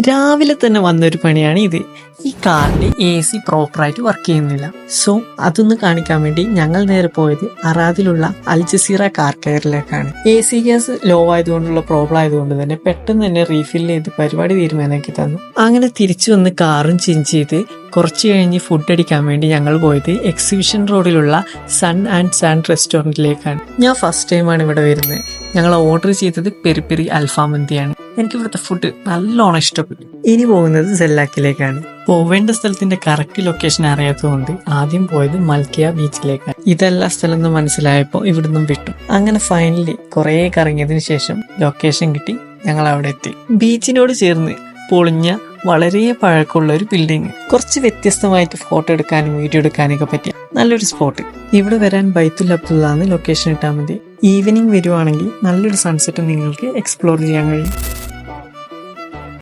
രാവിലെ തന്നെ വന്നൊരു പണിയാണ് ഇത്. ഈ കാറിന്റെ AC പ്രോപ്പറായിട്ട് വർക്ക് ചെയ്യുന്നില്ല. സോ അതൊന്ന് കാണിക്കാൻ വേണ്ടി ഞങ്ങൾ നേരെ പോയത് അറാദിലുള്ള അൽ ജസീറ കാർ കെയറിലേക്കാണ്. AC ഗ്യാസ് ലോ ആയതുകൊണ്ടുള്ള പ്രോബ്ലം ആയതുകൊണ്ട് തന്നെ പെട്ടെന്ന് തന്നെ റീഫിൽ ചെയ്ത് പരിപാടി തീരുമാനമാക്കി തന്നു. അങ്ങനെ തിരിച്ചു വന്ന് കാറും ചേഞ്ച് ചെയ്ത് കുറച്ച് കഴിഞ്ഞ് ഫുഡ് അടിക്കാൻ വേണ്ടി ഞങ്ങൾ പോയത് എക്സിബിഷൻ റോഡിലുള്ള സൺ ആൻഡ് സാൻഡ് റെസ്റ്റോറൻറ്റിലേക്കാണ്. ഞാൻ ഫസ്റ്റ് ടൈമാണ് ഇവിടെ വരുന്നത്. ഞങ്ങൾ ഓർഡർ ചെയ്തത് പെരി പെരി അൽഫാം മന്തിയാണ്. എനിക്ക് ഇവിടുത്തെ ഫുഡ് നല്ലോണം ഇഷ്ടപ്പെട്ടു. ഇനി പോകുന്നത് സെല്ലാക്കിലേക്കാണ്. പോവേണ്ട സ്ഥലത്തിന്റെ കറക്റ്റ് ലൊക്കേഷൻ അറിയാത്തതുകൊണ്ട് ആദ്യം പോയത് മൽക്കിയ ബീച്ചിലേക്കാണ്. ഇതെല്ലാ സ്ഥലം എന്ന് മനസ്സിലായപ്പോൾ ഇവിടുന്നും വിട്ടു. അങ്ങനെ ഫൈനലി കുറേ കറങ്ങിയതിനു ശേഷം ലൊക്കേഷൻ കിട്ടി. ഞങ്ങൾ അവിടെ എത്തി. ബീച്ചിനോട് ചേർന്ന് പൊളിഞ്ഞ വളരെ പഴക്കമുള്ള ഒരു ബിൽഡിങ്. കുറച്ച് വ്യത്യസ്തമായിട്ട് ഫോട്ടോ എടുക്കാനും വീഡിയോ എടുക്കാനൊക്കെ പറ്റിയ നല്ലൊരു സ്പോട്ട്. ഇവിടെ വരാൻ ബൈത്തുൽ അബ്ദുള്ള ലൊക്കേഷൻ ഇട്ടാൽ മതി. ഈവനിങ് വരുവാണെങ്കിൽ നല്ലൊരു സൺസെറ്റ് നിങ്ങൾക്ക് എക്സ്പ്ലോർ ചെയ്യാൻ കഴിയും.